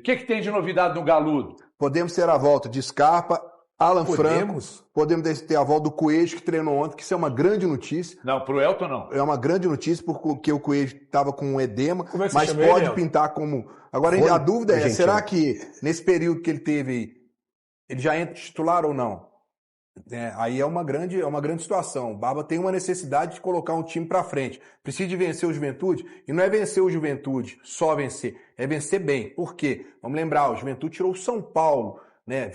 O que tem de novidade no Galudo? Podemos ter a volta de Scarpa, Alan Franco, podemos ter a volta do Coelho, que treinou ontem, que isso é uma grande notícia. Não, pro Elton não. É uma grande notícia, porque o Coelho estava com um edema, mas chama pode ele, pintar como... Agora, a dúvida é, será que nesse período que ele teve, ele já entra titular ou não? Aí é uma grande situação. O Barba tem uma necessidade de colocar um time para frente. Precisa de vencer o Juventude, e não é vencer o Juventude, só vencer, é vencer bem. Por quê? Vamos lembrar, o Juventude tirou o São Paulo, né?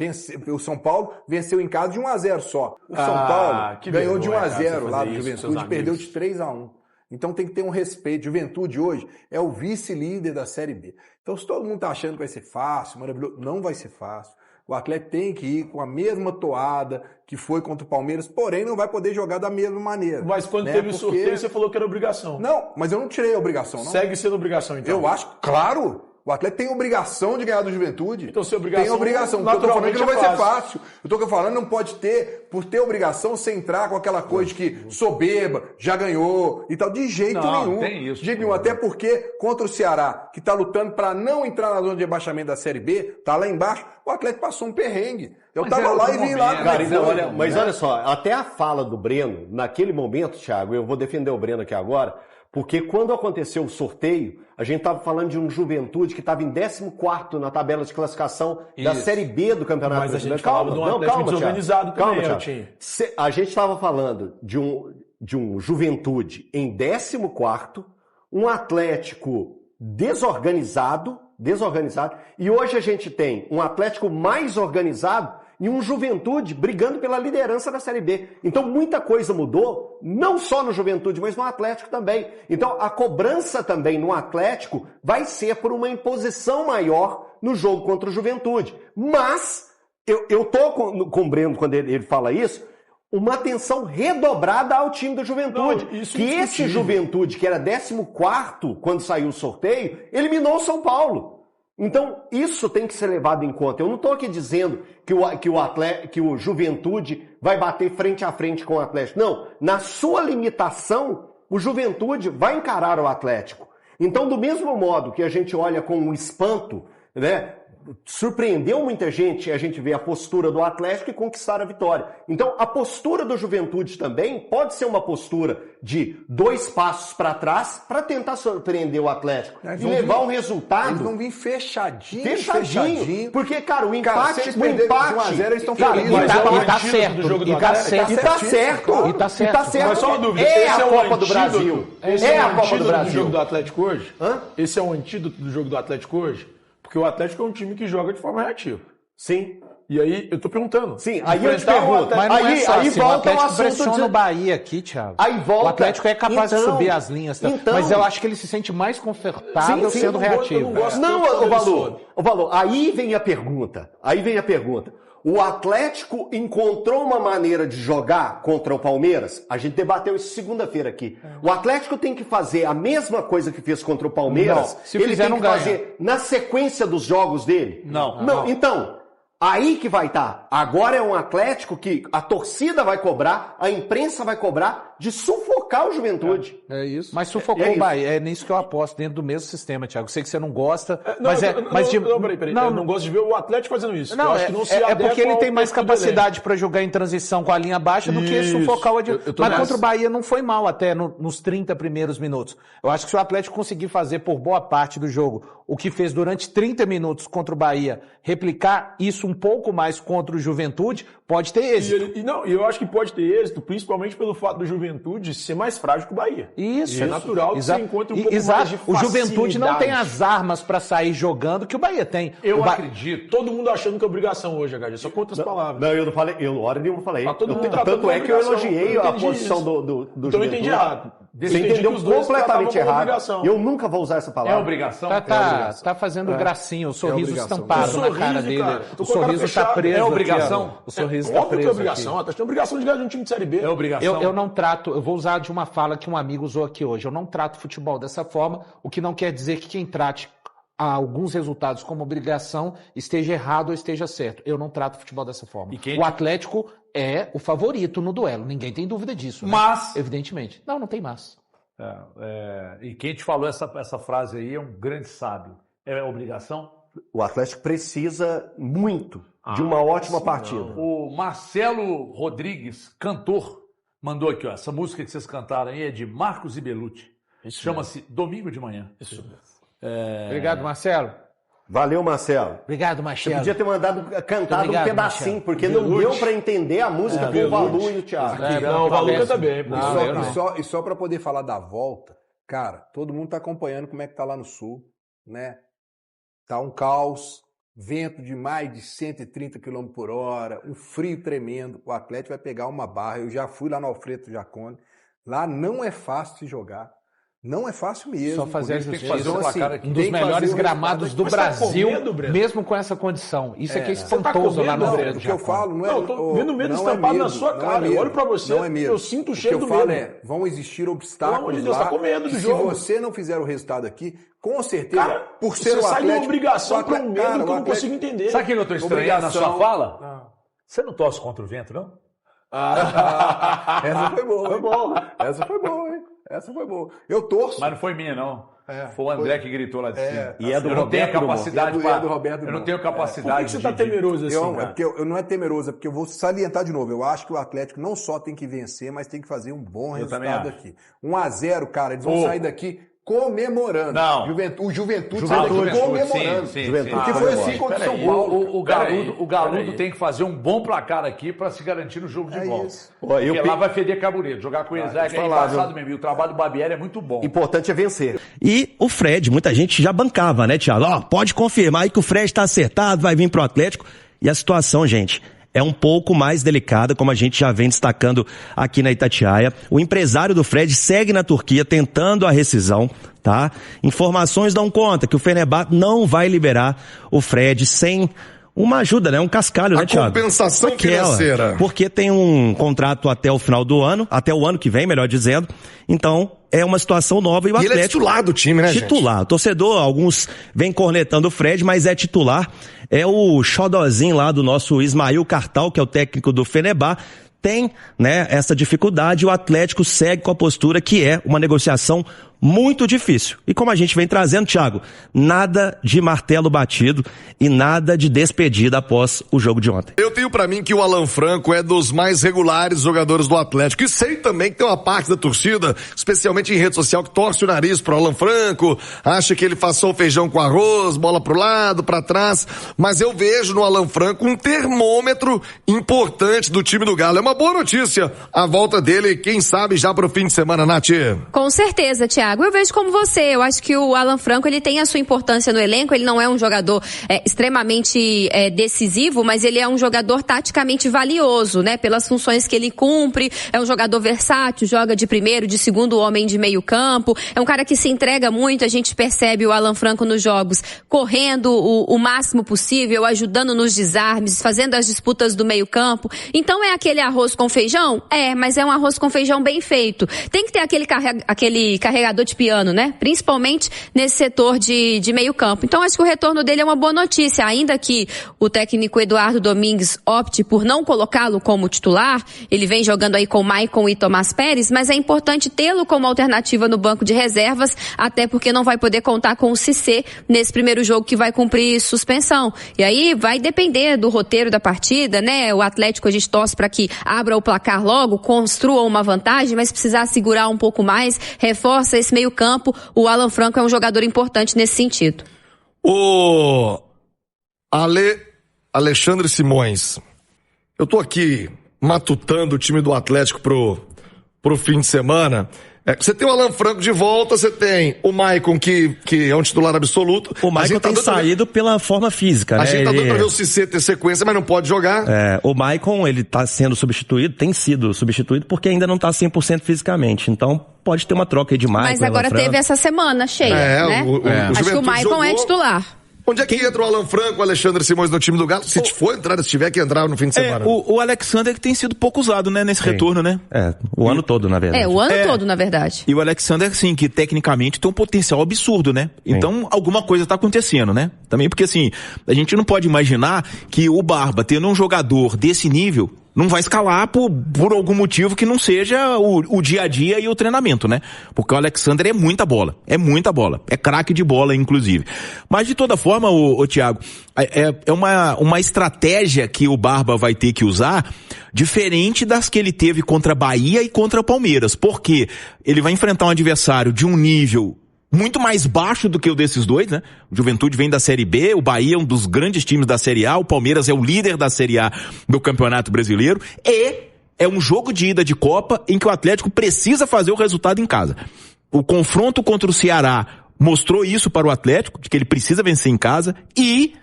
O São Paulo venceu em casa de 1-0 só. O São Paulo ganhou de 1-0 lá do Juventude e perdeu de 3-1. Então tem que ter um respeito. Juventude hoje é o vice-líder da Série B. Então se todo mundo está achando que vai ser fácil, maravilhoso, não vai ser fácil. O Atlético tem que ir com a mesma toada que foi contra o Palmeiras, porém não vai poder jogar da mesma maneira. Mas quando teve o sorteio, você falou que era obrigação. Não, mas eu não tirei a obrigação, não. Segue sendo obrigação, então. Eu acho, claro, o Atlético tem obrigação de ganhar do Juventude. Então, se obrigação... Tem obrigação. Eu tô falando que não vai ser fácil. Eu tô falando não pode ter, por ter obrigação, você entrar com aquela coisa de que soberba, já ganhou e tal. De jeito nenhum. Não, tem isso. De jeito nenhum. Até porque, contra o Ceará, que tá lutando para não entrar na zona de rebaixamento da Série B, tá lá embaixo, o Atlético passou um perrengue. Eu tava lá e vim lá. Cara, olha só, até a fala do Breno, naquele momento, Thiago, eu vou defender o Breno aqui agora, porque quando aconteceu o sorteio, a gente estava falando de um Juventude que estava em 14º na tabela de classificação da Série B do Campeonato Brasileiro. Mas a gente calma, falava de um Atlético desorganizado também, Thiago. A gente estava falando de um Juventude em 14º, um Atlético desorganizado, e hoje a gente tem um Atlético mais organizado e um Juventude brigando pela liderança da Série B. Então muita coisa mudou, não só no Juventude, mas no Atlético também. Então a cobrança também no Atlético vai ser por uma imposição maior no jogo contra o Juventude. Mas eu tô com o Breno quando ele fala isso, uma atenção redobrada ao time do Juventude. Não, que esse Juventude, que era 14º quando saiu o sorteio, eliminou o São Paulo. Então, isso tem que ser levado em conta. Eu não estou aqui dizendo que o Juventude vai bater frente a frente com o Atlético. Não, na sua limitação, o Juventude vai encarar o Atlético. Então, do mesmo modo que a gente olha com um espanto, né? Surpreendeu muita gente a gente ver a postura do Atlético e conquistar a vitória. Então, a postura do Juventude também pode ser uma postura de 2 passos para trás para tentar surpreender o Atlético e levar um resultado. Eles vão vir fechadinho. Porque, cara, o empate... Cara, o empate... 1-0, eles estão felizes. E tá certo. E tá certo. Mas só uma dúvida. É a Copa do Brasil. É a Copa do Brasil. Do jogo do Atlético hoje? Esse é um antídoto do jogo do Atlético hoje? Porque o Atlético é um time que joga de forma reativa. Sim. E aí, eu tô perguntando. Sim, aí eu te pergunto. Mas não é só aí assim, volta o Atlético o assunto pressiona o Bahia aqui, Thiago. Aí volta... O Atlético é capaz de subir as linhas. Mas eu acho que ele se sente mais confortável sendo reativo. O Valor, aí vem a pergunta. O Atlético encontrou uma maneira de jogar contra o Palmeiras? A gente debateu isso segunda-feira aqui. O Atlético tem que fazer a mesma coisa que fez contra o Palmeiras? Se ele tem que fazer na sequência dos jogos dele? Não. Então, aí que vai estar. Agora é um Atlético que a torcida vai cobrar, a imprensa vai cobrar de sufocar o Juventude. É isso. Mas sufocou o Bahia. É nisso que eu aposto, dentro do mesmo sistema, Thiago. Sei que você não gosta, peraí. Eu não gosto de ver o Atlético fazendo isso. Não, é porque ele tem mais capacidade para jogar em transição com a linha baixa do que sufocar o adversário. Mas contra o Bahia não foi mal até nos 30 primeiros minutos. Eu acho que se o Atlético conseguir fazer por boa parte do jogo o que fez durante 30 minutos contra o Bahia, replicar isso um pouco mais contra o Juventude, pode ter êxito. E eu acho que pode ter êxito, principalmente pelo fato do Juventude ser mais frágil que o Bahia. Isso. É natural que você encontre um pouco mais de facilidade. O Juventude não tem as armas para sair jogando que o Bahia tem. Eu acredito. Todo mundo achando que é obrigação hoje, HG. Só com outras palavras. Não, eu não falei. Eu hora nenhuma falei. Tanto é que eu elogiei a posição do Juventude. Então eu entendi errado. Você entendeu completamente errado. Eu nunca vou usar essa palavra. É obrigação? Tá fazendo gracinha, o sorriso estampado na cara dele. O sorriso tá preso. É obrigação? O sorriso tá preso. É obrigação. Tem obrigação de ganhar de um time de Série B. É obrigação. Eu não trato, eu vou usar de uma fala que um amigo usou aqui hoje. Eu não trato futebol dessa forma, o que não quer dizer que quem trate alguns resultados como obrigação esteja errado ou esteja certo. Eu não trato futebol dessa forma. O Atlético é o favorito no duelo, ninguém tem dúvida disso. Mas... Né? Evidentemente. Não tem mas. E quem te falou essa frase aí é um grande sábio. É obrigação? O Atlético precisa muito de uma ótima partida. O Marcelo Rodrigues, cantor, mandou aqui, ó. Essa música que vocês cantaram aí é de Marcos e Belucci. Chama-se Domingo de Manhã. Isso. Obrigado, Marcelo. Valeu, Marcelo. Obrigado, Você Marcelo. podia ter cantado um pedacinho, Marcelo. porque não deu para entender a música com o Valu e o Thiago. Não, o Valu canta bem. E só para poder falar da volta, cara, todo mundo tá acompanhando como é que tá lá no Sul, né? Tá um caos, vento de mais de 130 km por hora, um frio tremendo. O Atlético vai pegar uma barra. Eu já fui lá no Alfredo Jacone. Lá não é fácil de jogar. Não é fácil mesmo. Só fazer a justiça. Fazer um placar aqui. Um dos melhores gramados do Brasil, mesmo com essa condição. Isso aqui é espantoso lá no Alfredo. O que eu falo não é... eu tô vendo medo estampado na sua cara. Eu olho pra você, eu sinto o cheiro do medo. O que eu falo vão existir obstáculos lá. Tá com medo do jogo. Se você não fizer o resultado aqui, com certeza, cara, por ser o Atlético... Você sai de uma obrigação para um medo que eu não consigo entender. Sabe o que eu tô estranhando na sua fala? Você não torce contra o vento, não? Essa foi boa. Essa foi boa, hein? Essa foi boa. Eu torço. Mas não foi minha, não. Foi o André que gritou lá de cima. E é do eu não tenho capacidade para... Eu não tenho capacidade. Por que você tá temeroso assim? É porque eu não é temeroso, é porque eu vou salientar de novo. Eu acho que o Atlético não só tem que vencer, mas tem que fazer um bom resultado aqui. 1-0, cara, eles vão sair daqui comemorando. Não. O Juventude sai daqui comemorando. Sim. Porque foi assim contra o São Paulo. O Galudo tem que fazer um bom placar aqui para se garantir no jogo de volta. Porque lá vai feder Cabureto. Jogar com o Isaac é embaçado mesmo. E o trabalho do Barbieri é muito bom. Importante é vencer. E o Fred, muita gente já bancava, né, Thiago? Pode confirmar aí que o Fred tá acertado, vai vir pro Atlético. E a situação, gente, é um pouco mais delicada, como a gente já vem destacando aqui na Itatiaia. O empresário do Fred segue na Turquia tentando a rescisão, tá? Informações dão conta que o Fenerbahçe não vai liberar o Fred sem uma ajuda, né? Um cascalho, né, Thiago? Compensação financeira. Porque tem um contrato até o final do ano, até o ano que vem, melhor dizendo. Então, é uma situação nova e o Atlético... ele é titular do time, né, titular. Gente? Torcedor, alguns vêm cornetando o Fred, mas é titular. É o xodozinho lá do nosso Ismail Kartal, que é o técnico do Fenerbahçe. Tem, né, essa dificuldade. O Atlético segue com a postura que é uma negociação muito difícil. E como a gente vem trazendo, Thiago, nada de martelo batido e nada de despedida após o jogo de ontem. Eu tenho pra mim que o Alan Franco é dos mais regulares jogadores do Atlético. E sei também que tem uma parte da torcida, especialmente em rede social, que torce o nariz pro Alan Franco, acha que ele passou o feijão com arroz, bola pro lado, pra trás. Mas eu vejo no Alan Franco um termômetro importante do time do Galo. É uma boa notícia a volta dele, quem sabe já pro fim de semana, Nath. Com certeza, Thiago. Eu vejo como você. Eu acho que o Alan Franco, ele tem a sua importância no elenco. Ele não é um jogador extremamente decisivo, mas ele é um jogador taticamente valioso, né? Pelas funções que ele cumpre. É um jogador versátil, joga de primeiro, de segundo homem de meio campo. É um cara que se entrega muito. A gente percebe o Alan Franco nos jogos correndo o máximo possível, ajudando nos desarmes, fazendo as disputas do meio campo. Então é aquele arroz com feijão? Mas é um arroz com feijão bem feito. Tem que ter aquele carregador de piano, né? Principalmente nesse setor de meio campo. Então acho que o retorno dele é uma boa notícia, ainda que o técnico Eduardo Domingues opte por não colocá-lo como titular. Ele vem jogando aí com o Maicon e Tomás Pérez, mas é importante tê-lo como alternativa no banco de reservas, até porque não vai poder contar com o Cissé nesse primeiro jogo que vai cumprir suspensão. E aí vai depender do roteiro da partida, né? O Atlético, a gente torce para que abra o placar logo, construa uma vantagem, mas precisar segurar um pouco mais, reforça esse meio campo. O Alan Franco é um jogador importante nesse sentido. O Alexandre Simões, eu tô aqui matutando o time do Atlético pro fim de semana. Você tem o Alan Franco de volta, você tem o Maicon, que é um titular absoluto. O Maicon tem saído pela forma física, né? A gente tá doido pra ver o Cissé ter sequência, mas não pode jogar. O Maicon, ele tá sendo substituído, tem sido substituído, porque ainda não tá 100% fisicamente. Então, pode ter uma troca aí de Maicon. Mas agora teve essa semana cheia, né? Acho que o Maicon é titular. Onde é que entra o Alan Franco, o Alexandre Simões no time do Galo? Se for entrar, se tiver que entrar no fim de semana. O Alexander que tem sido pouco usado, né, nesse retorno, né? O ano todo, na verdade. O ano todo, na verdade. E o Alexander, assim, que tecnicamente tem um potencial absurdo, né? Então, alguma coisa tá acontecendo, né? Também porque, assim, a gente não pode imaginar que o Barba, tendo um jogador desse nível, não vai escalar por algum motivo que não seja o dia a dia e o treinamento, né? Porque o Alexander é muita bola, é craque de bola, inclusive. Mas de toda forma, o Thiago, é uma estratégia que o Barba vai ter que usar diferente das que ele teve contra a Bahia e contra o Palmeiras, porque ele vai enfrentar um adversário de um nível muito mais baixo do que o desses dois, né? O Juventude vem da Série B, o Bahia é um dos grandes times da Série A, o Palmeiras é o líder da Série A do Campeonato Brasileiro, e é um jogo de ida de Copa em que o Atlético precisa fazer o resultado em casa. O confronto contra o Ceará mostrou isso para o Atlético, de que ele precisa vencer em casa, e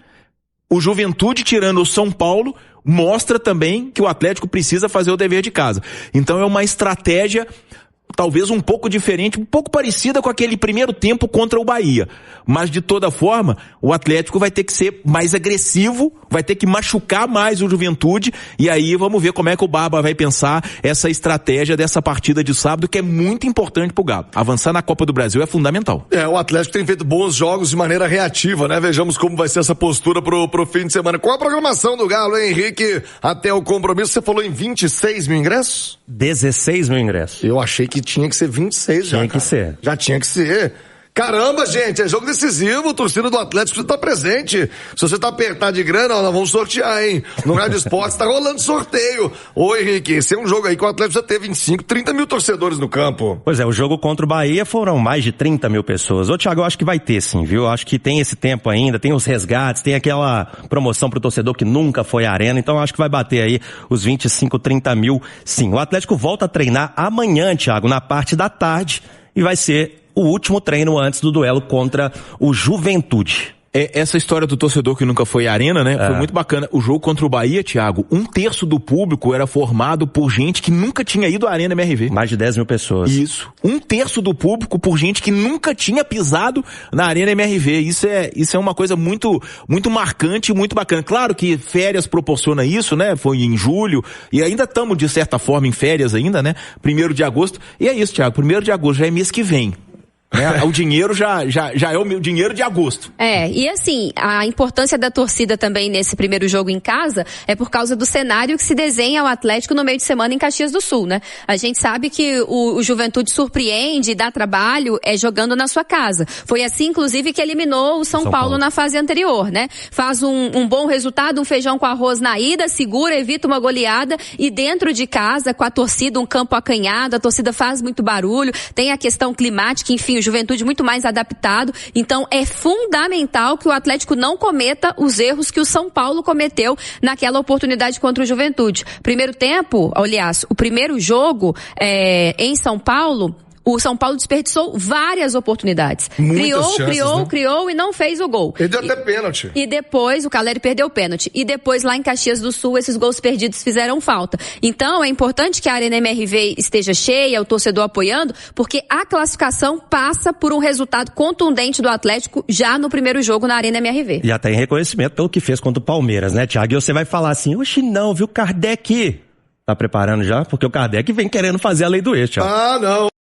o Juventude, tirando o São Paulo, mostra também que o Atlético precisa fazer o dever de casa. Então é uma estratégia talvez um pouco diferente, um pouco parecida com aquele primeiro tempo contra o Bahia. Mas, de toda forma, o Atlético vai ter que ser mais agressivo, vai ter que machucar mais o Juventude, e aí vamos ver como é que o Barba vai pensar essa estratégia dessa partida de sábado, que é muito importante pro Galo. Avançar na Copa do Brasil é fundamental. O Atlético tem feito bons jogos de maneira reativa, né? Vejamos como vai ser essa postura pro fim de semana. Qual a programação do Galo, hein, Henrique? Até o compromisso, você falou em 26 mil ingressos? 16 mil ingressos. Eu achei que tinha que ser 26 já. Tinha que ser. Já tinha que ser. Caramba, gente, é jogo decisivo, a torcida do Atlético precisa estar presente. Se você tá apertado de grana, nós vamos sortear, hein? No Rádio Esportes tá rolando sorteio. Ô, Henrique, esse é um jogo aí que o Atlético já teve 25, 30 mil torcedores no campo. Pois é, o jogo contra o Bahia foram mais de 30 mil pessoas. Ô, Thiago, eu acho que vai ter sim, viu? Eu acho que tem esse tempo ainda, tem os resgates, tem aquela promoção pro torcedor que nunca foi à arena, então eu acho que vai bater aí os 25, 30 mil sim. O Atlético volta a treinar amanhã, Thiago, na parte da tarde, e vai ser o último treino antes do duelo contra o Juventude. Essa história do torcedor que nunca foi à arena, né? Foi muito bacana. O jogo contra o Bahia, Thiago, 1/3 do público era formado por gente que nunca tinha ido à Arena MRV. Mais de 10 mil pessoas. Isso. 1/3 do público por gente que nunca tinha pisado na Arena MRV. Isso é uma coisa muito, muito marcante e muito bacana. Claro que férias proporciona isso, né? Foi em julho e ainda estamos, de certa forma, em férias ainda, né? 1º de agosto. E é isso, Thiago. 1º de agosto já é mês que vem. O dinheiro já é o meu dinheiro de agosto. E assim, a importância da torcida também nesse primeiro jogo em casa é por causa do cenário que se desenha ao Atlético no meio de semana em Caxias do Sul, né? A gente sabe que o Juventude surpreende, dá trabalho, jogando na sua casa. Foi assim, inclusive, que eliminou o São Paulo na fase anterior, né? Faz um bom resultado, um feijão com arroz na ida, segura, evita uma goleada, e dentro de casa, com a torcida, um campo acanhado, a torcida faz muito barulho, tem a questão climática, enfim, Juventude muito mais adaptado, então é fundamental que o Atlético não cometa os erros que o São Paulo cometeu naquela oportunidade contra o Juventude. Primeiro tempo, aliás, o primeiro jogo em São Paulo, o São Paulo desperdiçou várias oportunidades. Criou e não fez o gol. Perdeu até pênalti. E depois, o Caleri perdeu o pênalti. E depois, lá em Caxias do Sul, esses gols perdidos fizeram falta. Então, é importante que a Arena MRV esteja cheia, o torcedor apoiando, porque a classificação passa por um resultado contundente do Atlético já no primeiro jogo na Arena MRV. E até em reconhecimento pelo que fez contra o Palmeiras, né, Thiago? E você vai falar assim, oxe, não, viu, Kardec? Tá preparando já? Porque o Kardec vem querendo fazer a lei do ex, Thiago. Não.